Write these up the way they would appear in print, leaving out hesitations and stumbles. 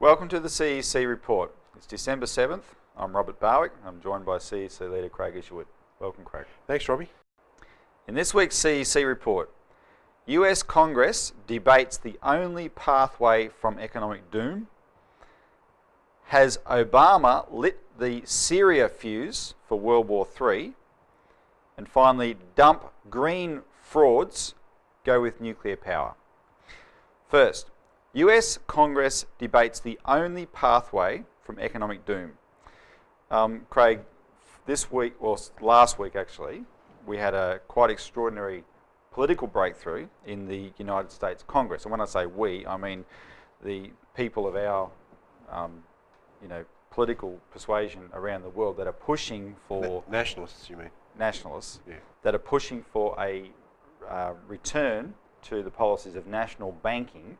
Welcome to the CEC Report. It's December 7th. I'm Robert Barwick. I'm joined by CEC leader Craig Isherwood. Welcome, Craig. Thanks, Robbie. In this week's CEC Report, US Congress debates the only pathway from economic doom. Has Obama lit the Syria fuse for World War III? And finally, dump green frauds, go with nuclear power. First, US Congress debates the only pathway from economic doom. Craig, this week, or last week actually, we had a quite extraordinary political breakthrough in the United States Congress. And when I say we, I mean the people of our political persuasion around the world that are pushing for... Nationalists, you mean? Nationalists, yeah. That are pushing for a return to the policies of national banking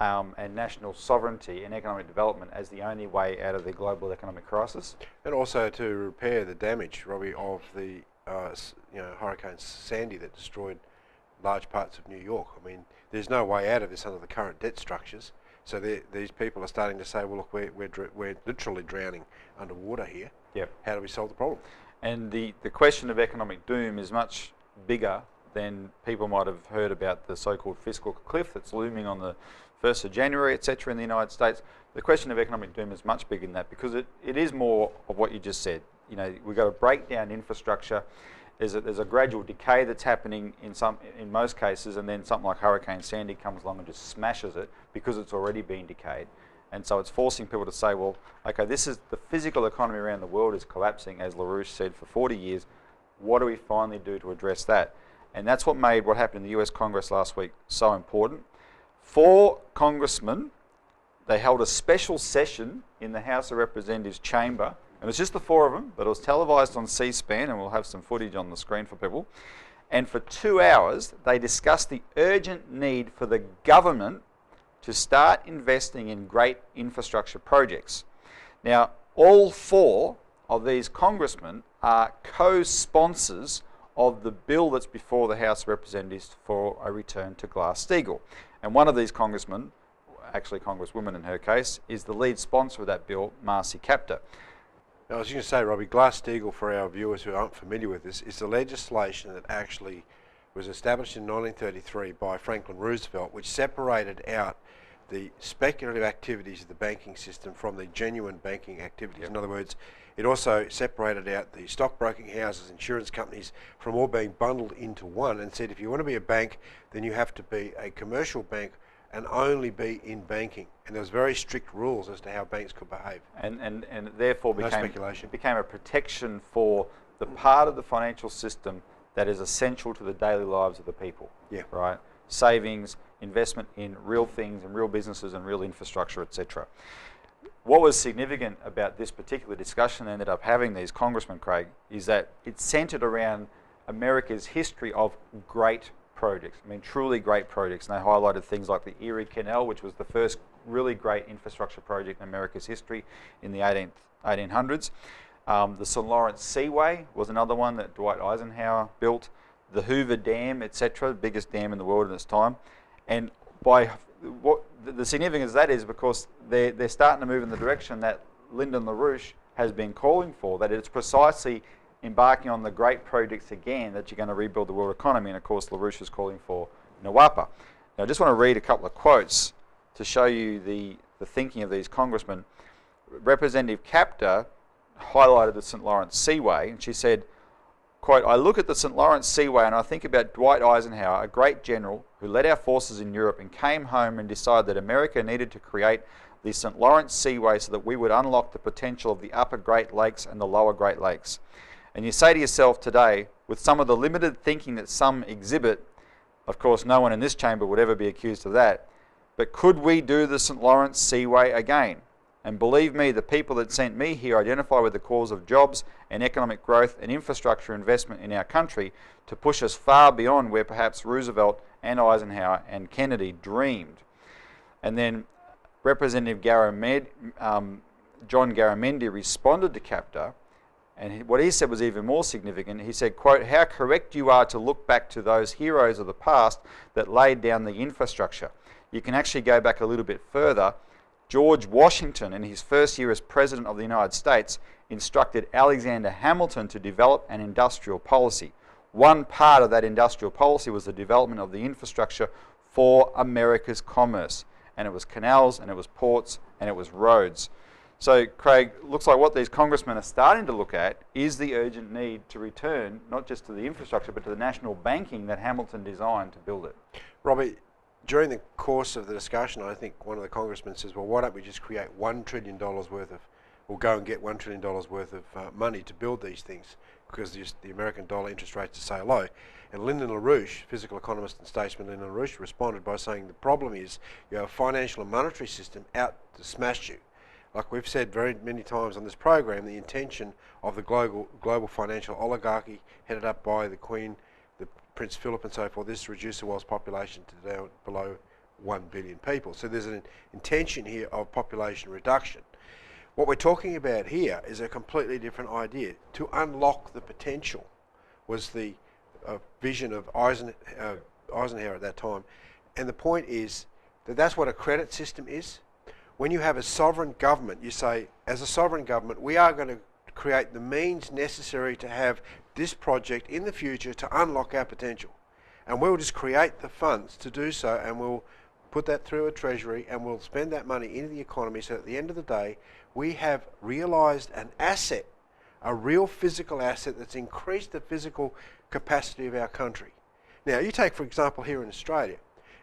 and national sovereignty and economic development as the only way out of the global economic crisis. And also to repair the damage, Robbie, of the Hurricane Sandy that destroyed large parts of New York. I mean, there's no way out of this under the current debt structures. So these people are starting to say, well, look, we're literally drowning underwater here. Yep. How do we solve the problem? And the question of economic doom is much bigger than people might have heard about the so-called fiscal cliff that's looming on the 1st of January, etc. in the United States. The question of economic doom is much bigger than that because it is more of what you just said. You know, we've got to break down infrastructure. There's a gradual decay that's happening in most cases, and then something like Hurricane Sandy comes along and just smashes it because it's already been decayed. And so it's forcing people to say, well, okay, this is the physical economy around the world is collapsing, as LaRouche said, for 40 years. What do we finally do to address that? And that's what made what happened in the US Congress last week so important. 4 congressmen, they held a special session in the House of Representatives chamber. It was just the 4 of them, but it was televised on C-SPAN, and we'll have some footage on the screen for people. And for 2 hours, they discussed the urgent need for the government to start investing in great infrastructure projects. Now, all 4 of these congressmen are co-sponsors of the bill that's before the House of Representatives for a return to Glass-Steagall. And one of these congressmen, actually congresswoman in her case, is the lead sponsor of that bill, Marcy Kaptur. Now, I was going to say, Robbie, Glass-Steagall, for our viewers who aren't familiar with this, is the legislation that actually was established in 1933 by Franklin Roosevelt, which separated out the speculative activities of the banking system from the genuine banking activities. Yep. In other words, it also separated out the stockbroking houses, insurance companies from all being bundled into one, and said if you want to be a bank, then you have to be a commercial bank and only be in banking. And there was very strict rules as to how banks could behave. And therefore no speculation. It became a protection for the part of the financial system that is essential to the daily lives of the people. Yeah. Right? Savings, investment in real things and real businesses and real infrastructure, etc. What was significant about this particular discussion they ended up having, these congressmen, Craig, is that it centred around America's history of great projects. I mean, truly great projects. And they highlighted things like the Erie Canal, which was the first really great infrastructure project in America's history in the 1800s. The St. Lawrence Seaway was another one that Dwight Eisenhower built. The Hoover Dam, etc., the biggest dam in the world at its time. And by what the significance of that is because they're starting to move in the direction that Lyndon LaRouche has been calling for, that it's precisely embarking on the great projects again that you're going to rebuild the world economy. And of course, LaRouche is calling for NWAPA. Now, I just want to read a couple of quotes to show you the thinking of these congressmen. Representative Kaptur highlighted the St. Lawrence Seaway, and she said, quote, "I look at the St. Lawrence Seaway and I think about Dwight Eisenhower, a great general who led our forces in Europe and came home and decided that America needed to create the St. Lawrence Seaway so that we would unlock the potential of the upper Great Lakes and the lower Great Lakes. And you say to yourself today, with some of the limited thinking that some exhibit, of course no one in this chamber would ever be accused of that, but could we do the St. Lawrence Seaway again? And believe me, the people that sent me here identify with the cause of jobs and economic growth and infrastructure investment in our country to push us far beyond where perhaps Roosevelt and Eisenhower and Kennedy dreamed." And then Representative John Garamendi responded to Kaptur, and what he said was even more significant. He said, quote, "How correct you are to look back to those heroes of the past that laid down the infrastructure. You can actually go back a little bit further George Washington, in his first year as President of the United States, instructed Alexander Hamilton to develop an industrial policy. One part of that industrial policy was the development of the infrastructure for America's commerce. And it was canals, and it was ports, and it was roads. So, Craig, looks like what these congressmen are starting to look at is the urgent need to return not just to the infrastructure, but to the national banking that Hamilton designed to build it. Robbie, during the course of the discussion, I think one of the congressmen says, well, why don't we just create $1 trillion worth of, or go and get $1 trillion worth of money to build these things, because the American dollar interest rates are so low. And Lyndon LaRouche, physical economist and statesman Lyndon LaRouche, responded by saying the problem is you have a financial and monetary system out to smash you. Like we've said very many times on this program, the intention of the global financial oligarchy headed up by the Queen, the Prince Philip and so forth, is to reduce the world's population to down below 1 billion people. So there's an intention here of population reduction. What we're talking about here is a completely different idea. To unlock the potential was the vision of Eisenhower at that time. And the point is that that's what a credit system is. When you have a sovereign government, you say, as a sovereign government, we are going to create the means necessary to have this project in the future to unlock our potential. And we'll just create the funds to do so, and we'll put that through a treasury, and we'll spend that money into the economy, so at the end of the day, we have realised an asset, a real physical asset that's increased the physical capacity of our country. Now, you take, for example, here in Australia,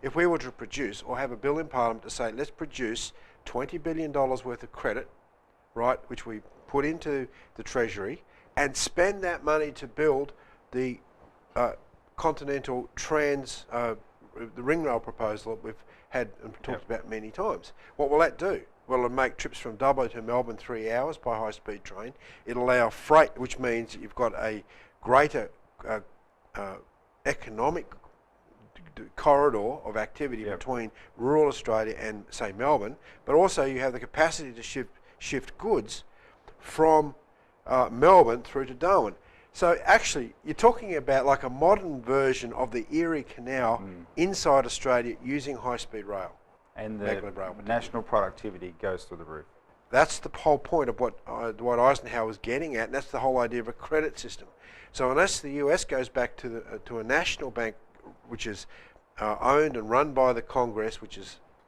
if we were to produce or have a bill in Parliament to say, let's produce $20 billion worth of credit, right, which we put into the Treasury, and spend that money to build the continental the ring rail proposal that we've had and talked about many times. What will that do? Well, it'll make trips from Dubbo to Melbourne 3 hours by high-speed train. It'll allow freight, which means you've got a greater economic corridor of activity between rural Australia and, say, Melbourne, but also you have the capacity to shift goods from Melbourne through to Darwin. So actually, you're talking about like a modern version of the Erie Canal inside Australia using high-speed rail. And the national productivity goes through the roof. That's the whole point of what Eisenhower was getting at, and that's the whole idea of a credit system. So unless the US goes back to a national bank, which is owned and run by the Congress, which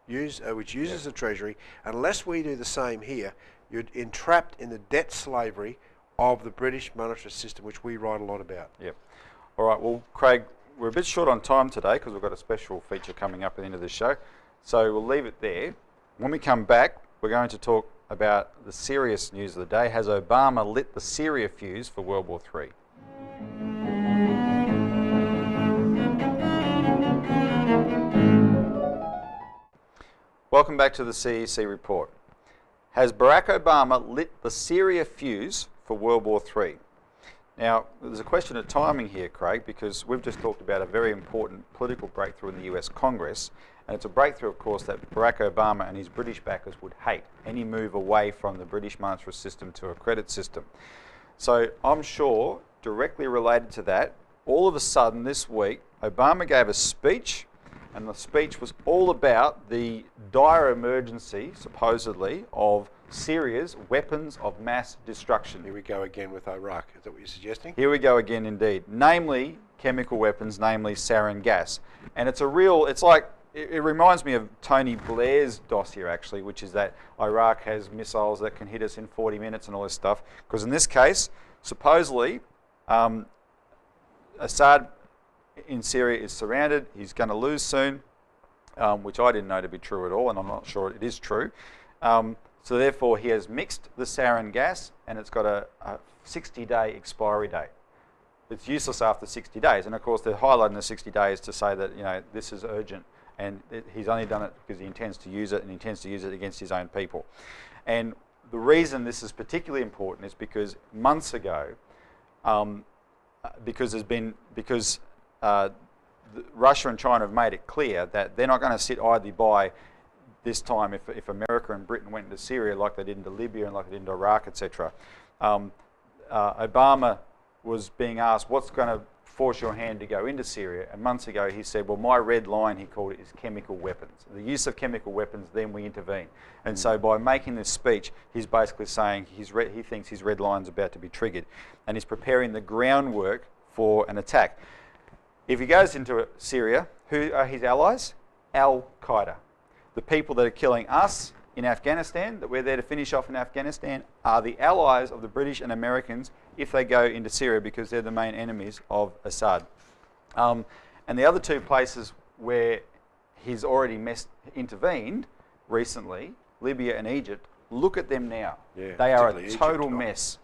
uses the Treasury, unless we do the same here, you're entrapped in the debt slavery of the British monetary system, which we write a lot about. Yep. All right. Well, Craig, we're a bit short on time today because we've got a special feature coming up at the end of the show. So we'll leave it there. When we come back, we're going to talk about the serious news of the day. Has Obama lit the Syria fuse for World War III? Welcome back to the CEC Report. Has Barack Obama lit the Syria fuse for World War III? Now, there's a question of timing here, Craig, because we've just talked about a very important political breakthrough in the US Congress, and it's a breakthrough, of course, that Barack Obama and his British backers would hate, any move away from the British monetary system to a credit system. So I'm sure, directly related to that, all of a sudden this week, Obama gave a speech, and the speech was all about the dire emergency, supposedly, of Syria's weapons of mass destruction. Here we go again with Iraq. Is that what you're suggesting? Here we go again indeed. Namely, chemical weapons, namely sarin gas. And it's a real, it's like, it reminds me of Tony Blair's dossier actually, which is that Iraq has missiles that can hit us in 40 minutes and all this stuff. Because in this case, supposedly, Assad in Syria is surrounded. He's going to lose soon, which I didn't know to be true at all, and I'm not sure it is true. So therefore, he has mixed the sarin gas, and it's got a 60-day expiry date. It's useless after 60 days, and of course, they're highlighting the 60 days to say that this is urgent, and he's only done it because he intends to use it, and he intends to use it against his own people. And the reason this is particularly important is because months ago, Russia and China have made it clear that they're not going to sit idly by this time if America and Britain went into Syria like they did into Libya and like they did into Iraq, etc. Obama was being asked, what's going to force your hand to go into Syria? And months ago he said, well, my red line, he called it, is chemical weapons. The use of chemical weapons, then we intervene. And so by making this speech, he's basically saying he thinks his red line's about to be triggered. And he's preparing the groundwork for an attack. If he goes into Syria, who are his allies? Al-Qaeda. The people that are killing us in Afghanistan, that we're there to finish off in Afghanistan, are the allies of the British and Americans if they go into Syria, because they're the main enemies of Assad. And the other two places where he's already intervened recently, Libya and Egypt, look at them now. Yeah, they are a particularly total Egypt, mess.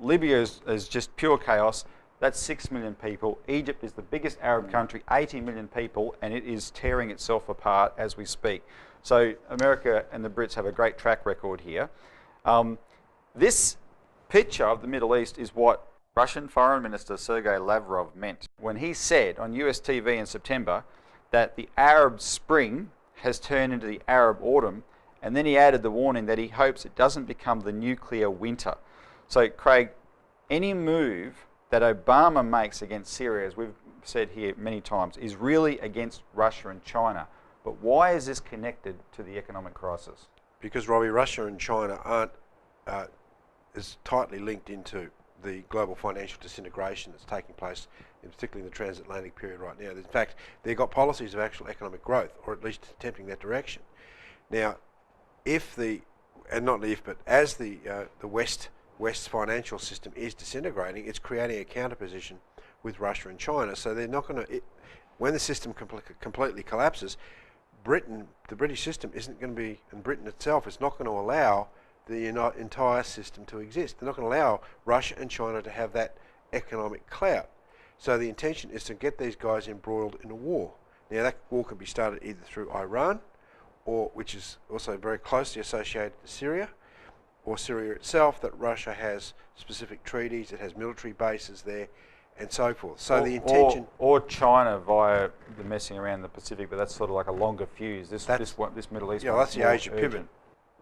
Libya is just pure chaos. That's 6 million people. Egypt is the biggest Arab country, 80 million people, and it is tearing itself apart as we speak. So America and the Brits have a great track record here. This picture of the Middle East is what Russian Foreign Minister Sergei Lavrov meant when he said on US TV in September that the Arab Spring has turned into the Arab Autumn, and then he added the warning that he hopes it doesn't become the nuclear winter. So, Craig, any move that Obama makes against Syria, as we've said here many times, is really against Russia and China. But why is this connected to the economic crisis? Because, Robbie, Russia and China aren't as tightly linked into the global financial disintegration that's taking place, particularly in the transatlantic period right now. In fact, they've got policies of actual economic growth, or at least attempting that direction. Now, as the West's financial system is disintegrating, it's creating a counterposition with Russia and China. So they're not going to, when the system completely collapses, the British system isn't going to be, and Britain itself is not going to allow the entire system to exist. They're not going to allow Russia and China to have that economic clout. So the intention is to get these guys embroiled in a war. Now that war can be started either through Iran, or which is also very closely associated to Syria, or Syria itself, that Russia has specific treaties, it has military bases there, and so forth. So the intention... Or China via the messing around the Pacific, but that's sort of like a longer fuse. This Middle East... Yeah, that's the Asia pivot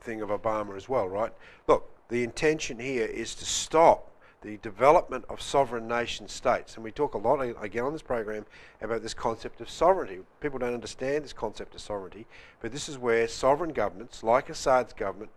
thing of Obama as well, right? Look, the intention here is to stop the development of sovereign nation states. And we talk a lot, again, on this program about this concept of sovereignty. People don't understand this concept of sovereignty, but this is where sovereign governments, like Assad's government,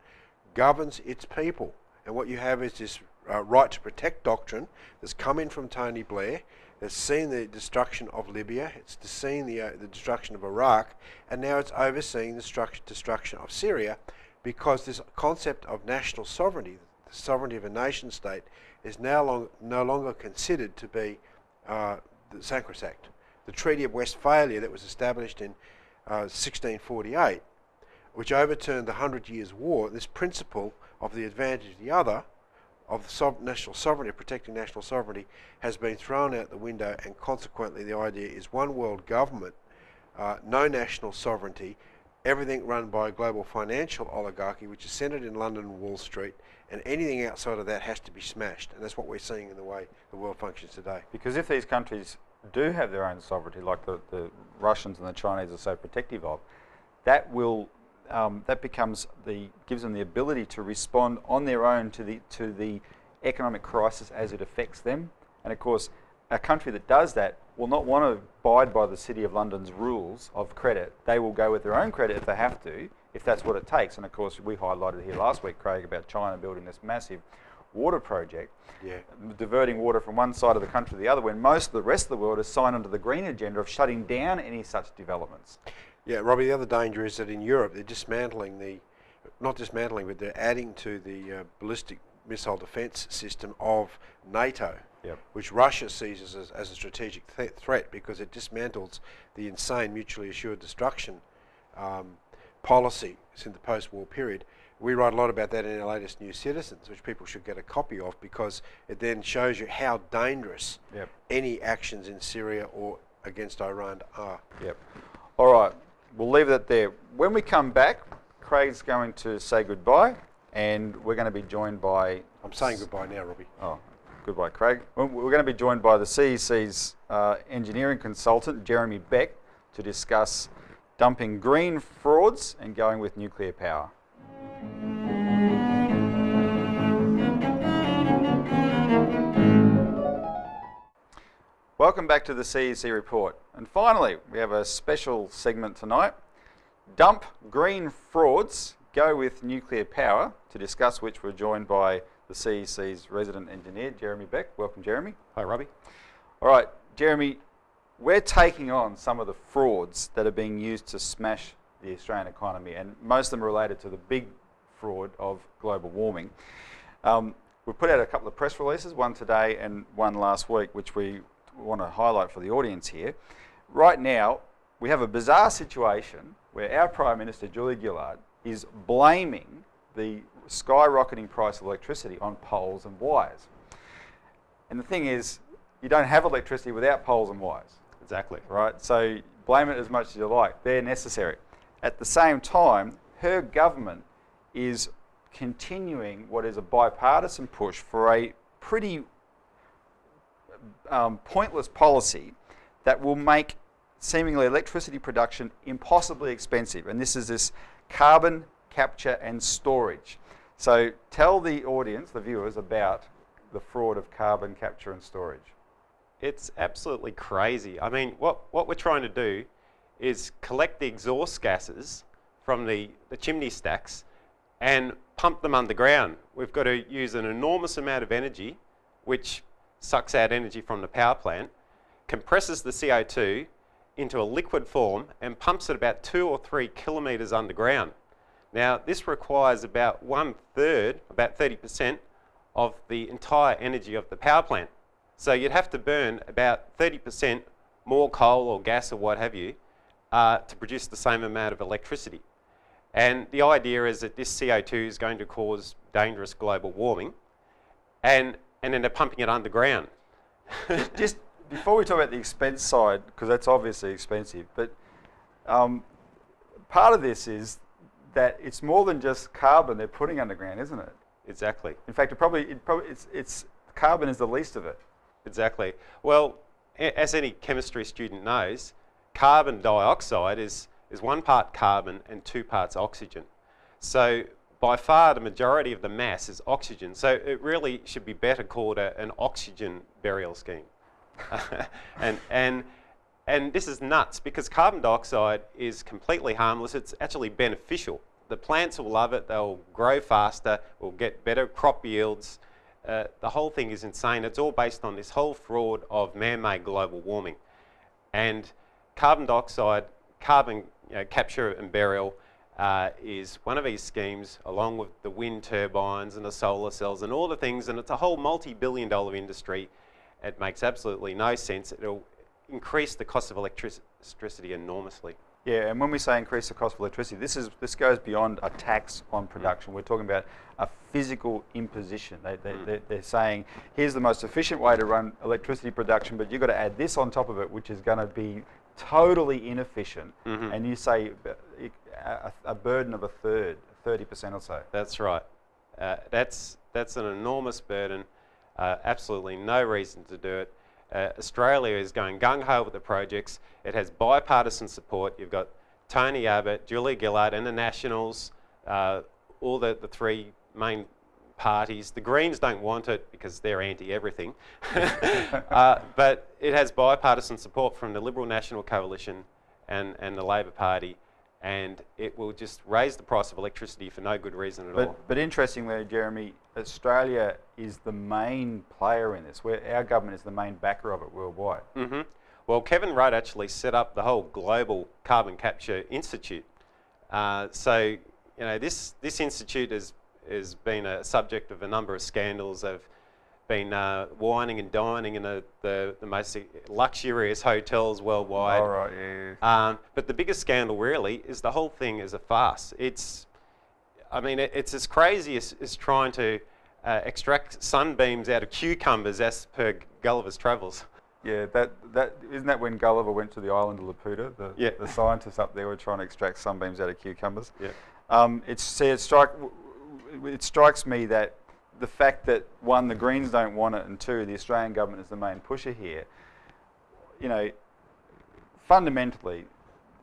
governs its people. And what you have is this right to protect doctrine that's come in from Tony Blair, that's seen the destruction of Libya, it's seen the destruction of Iraq, and now it's overseeing the destruction of Syria, because this concept of national sovereignty, the sovereignty of a nation state, is no longer considered to be the sacrosanct. The Treaty of Westphalia that was established in 1648, which overturned the 100 Years' War, this principle of the advantage of the other, of national sovereignty, protecting national sovereignty, has been thrown out the window, and consequently the idea is one world government, no national sovereignty, everything run by a global financial oligarchy which is centred in London and Wall Street, and anything outside of that has to be smashed. And that's what we're seeing in the way the world functions today. Because if these countries do have their own sovereignty, like the Russians and the Chinese are so protective of, that will gives them the ability to respond on their own to the economic crisis as it affects them. And of course, a country that does that will not want to abide by the City of London's rules of credit. They will go with their own credit if they have to, if that's what it takes. And of course, we highlighted here last week, Craig, about China building this massive water project, diverting water from one side of the country to the other, when most of the rest of the world has signed onto the green agenda of shutting down any such developments. Yeah, Robbie, the other danger is that in Europe they're dismantling not dismantling, but they're adding to the ballistic missile defence system of NATO, which Russia sees as a strategic threat, because it dismantles the insane mutually assured destruction policy since the post-war period. We write a lot about that in our latest New Citizens, which people should get a copy of, because it then shows you how dangerous any actions in Syria or against Iran are. All right, we'll leave it there. When we come back, Craig's going to say goodbye, and we're going to be joined by... I'm saying goodbye now, Robbie. Oh, goodbye, Craig. We're going to be joined by the CEC's engineering consultant, Jeremy Beck, to discuss dumping green frauds and going with nuclear power. Welcome back to the CEC Report. And finally, we have a special segment tonight. Dump green frauds, go with nuclear power. To discuss which, we're joined by the CEC's resident engineer, Jeremy Beck. Welcome, Jeremy. Hi, Robbie. All right, Jeremy, we're taking on some of the frauds that are being used to smash the Australian economy, and most of them are related to the big fraud of global warming. We've put out a couple of press releases, one today and one last week, which we want to highlight for the audience here. Right now, we have a bizarre situation where our Prime Minister, Julia Gillard, is blaming the skyrocketing price of electricity on poles and wires. And the thing is, you don't have electricity without poles and wires. Exactly. Right? So blame it as much as you like. They're necessary. At the same time, her government is continuing what is a bipartisan push for a pretty pointless policy that will make seemingly electricity production impossibly expensive. And this is this carbon capture and storage. So tell the audience, the viewers, about the fraud of carbon capture and storage. It's absolutely crazy. I mean, what we're trying to do is collect the exhaust gases from the chimney stacks and pump them underground. We've got to use an enormous amount of energy, which sucks out energy from the power plant, compresses the CO2 into a liquid form and pumps it about 2 or 3 kilometres underground. Now, this requires about 1/3, about 30% of the entire energy of the power plant. So you'd have to burn about 30% more coal or gas or what have you to produce the same amount of electricity. And the idea is that this CO2 is going to cause dangerous global warming, and then they're pumping it underground. Just before we talk about the expense side, because that's obviously expensive, but part of this is that it's more than just carbon they're putting underground, isn't it? Exactly. In fact, it's carbon is the least of it. Exactly. Well, as any chemistry student knows, carbon dioxide is 1 part carbon and 2 parts oxygen. So by far the majority of the mass is oxygen. So it really should be better called an oxygen burial scheme. And this is nuts because carbon dioxide is completely harmless. It's actually beneficial. The plants will love it. They'll grow faster. We'll get better crop yields. The whole thing is insane. It's all based on this whole fraud of man-made global warming. And carbon dioxide, carbon capture and burial is one of these schemes, along with the wind turbines and the solar cells and all the things, and it's a whole multi-billion-dollar industry. It makes absolutely no sense. It'll increase the cost of electricity enormously. Yeah, and when we say increase the cost of electricity, this goes beyond a tax on production. We're talking about a physical imposition. They're saying, here's the most efficient way to run electricity production, but you've got to add this on top of it, which is going to be totally inefficient. And you say a burden of 1/3, 30% or so. That's right. That's an enormous burden. Absolutely no reason to do it. Australia is going gung-ho with the projects. It has bipartisan support. You've got Tony Abbott, Julia Gillard and the Nationals, all the 3 main parties. The Greens don't want it because they're anti-everything. But it has bipartisan support from the Liberal National Coalition and the Labor Party, and it will just raise the price of electricity for no good reason at all. But interestingly, Jeremy, Australia is the main player in this. Our government is the main backer of it worldwide. Well, Kevin Rudd actually set up the whole Global Carbon Capture Institute. So, this institute has been a subject of a number of scandals. They've been whining and dining in the most luxurious hotels worldwide. All right, yeah. But the biggest scandal really is the whole thing is a farce. It's as crazy as trying to extract sunbeams out of cucumbers as per Gulliver's Travels. Yeah, that isn't that when Gulliver went to the island of Laputa? The scientists up there were trying to extract sunbeams out of cucumbers. Yeah. It strikes me that the fact that 1, the Greens don't want it, and 2, the Australian government is the main pusher here. Fundamentally,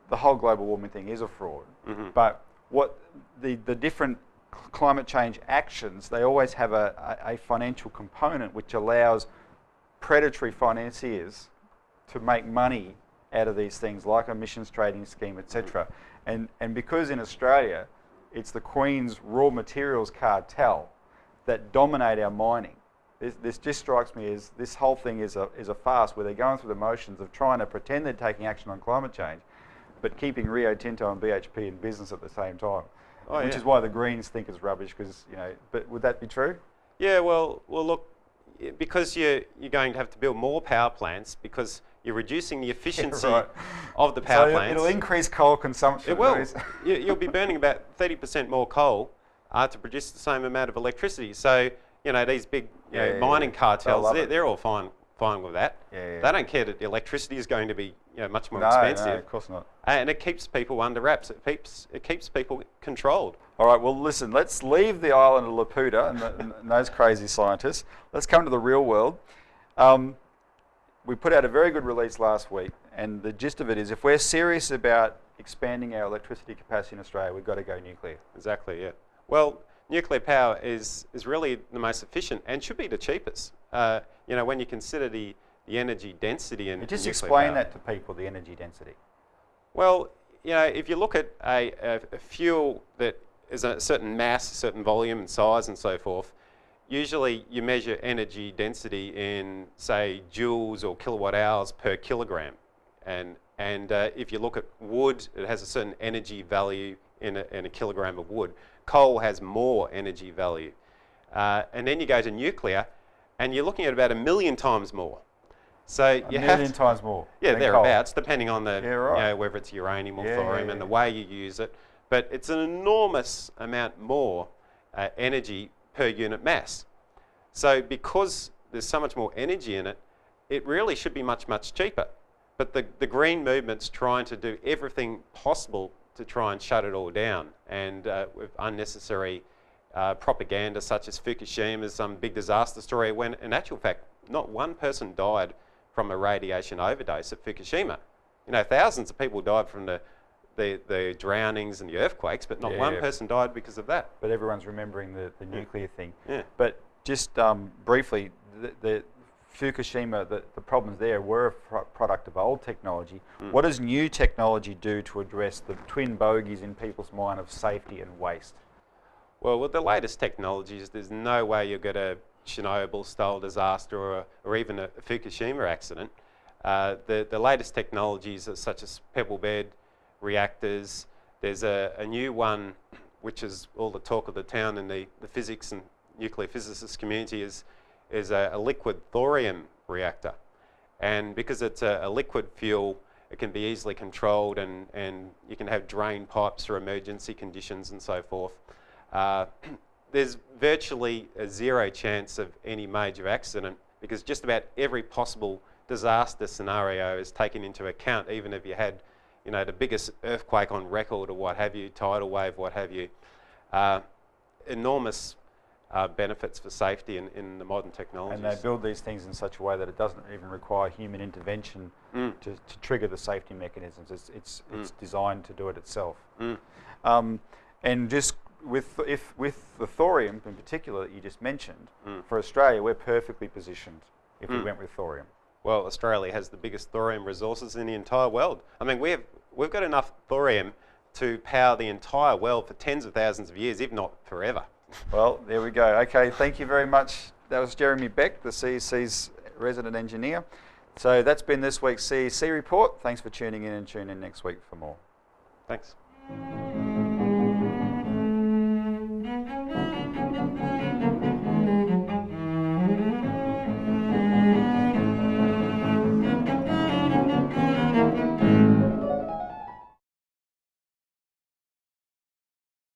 the whole global warming thing is a fraud. But what the different climate change actions, they always have a financial component which allows predatory financiers to make money out of these things, like emissions trading scheme, etc. And because in Australia, it's the Queen's raw materials cartel that dominate our mining. This just strikes me as this whole thing is a farce where they're going through the motions of trying to pretend they're taking action on climate change, but keeping Rio Tinto and BHP in business at the same time. Which is why the Greens think it's rubbish, because, you know, but would that be true? Yeah, well, look, because you're going to have to build more power plants because you're reducing the efficiency of the power plants. It'll increase coal consumption. It will. You'll be burning about 30% more coal to produce the same amount of electricity. So, you know, these big mining cartels, they're all fine with that. They don't care that the electricity is going to be, you know, much more expensive. No, of course not. And it keeps people under wraps. It keeps people controlled. All right, well, listen, let's leave the island of Laputa and those crazy scientists. Let's come to the real world. We put out a very good release last week, and the gist of it is if we're serious about expanding our electricity capacity in Australia, we've got to go nuclear. Exactly, yeah. Well, nuclear power is really the most efficient and should be the cheapest. You know, when you consider the energy density in just nuclear explain power. that to people, the energy density. Well, you know, if you look at a fuel that is a certain mass, a certain volume and size and so forth, usually you measure energy density in, say, joules or kilowatt hours per kilogram. And if you look at wood, it has a certain energy value in a kilogram of wood. Coal has more energy value. And then you go to nuclear, and you're looking at about 1 million times more. So you a million times more. Yeah, thereabouts, depending on the, right. you know, whether it's uranium or thorium and the way you use it. But it's an enormous amount more energy per unit mass. So because there's so much more energy in it, it really should be much, much cheaper. But the green movement's trying to do everything possible to try and shut it all down, and with unnecessary propaganda such as Fukushima's some big disaster story, when in actual fact not one person died from a radiation overdose at Fukushima. You know, thousands of people died from the drownings and the earthquakes, but not one person died because of that. But everyone's remembering the nuclear thing. Yeah. But just briefly, the Fukushima, the problems there were a product of old technology. What does new technology do to address the twin bogeys in people's mind of safety and waste? Well, with the latest technologies, there's no way you'll get a Chernobyl-style disaster or even a Fukushima accident. The latest technologies are such as pebble bed reactors. There's a new one, which is all the talk of the town in the physics and nuclear physicist community, is a liquid thorium reactor. And because it's a liquid fuel, it can be easily controlled, and you can have drain pipes for emergency conditions and so forth. There's virtually a zero chance of any major accident because just about every possible disaster scenario is taken into account, even if you had, you know, the biggest earthquake on record or what have you, tidal wave, what have you. Enormous benefits for safety in the modern technologies. And they build these things in such a way that it doesn't even require human intervention to trigger the safety mechanisms. It's designed to do it itself. And just with the thorium in particular that you just mentioned, for Australia, we're perfectly positioned if we went with thorium. Well, Australia has the biggest thorium resources in the entire world. I mean, we've got enough thorium to power the entire world for tens of thousands of years, if not forever. Well, there we go. Okay, thank you very much. That was Jeremy Beck, the CEC's resident engineer. So that's been this week's CEC Report. Thanks for tuning in, and tune in next week for more. Thanks.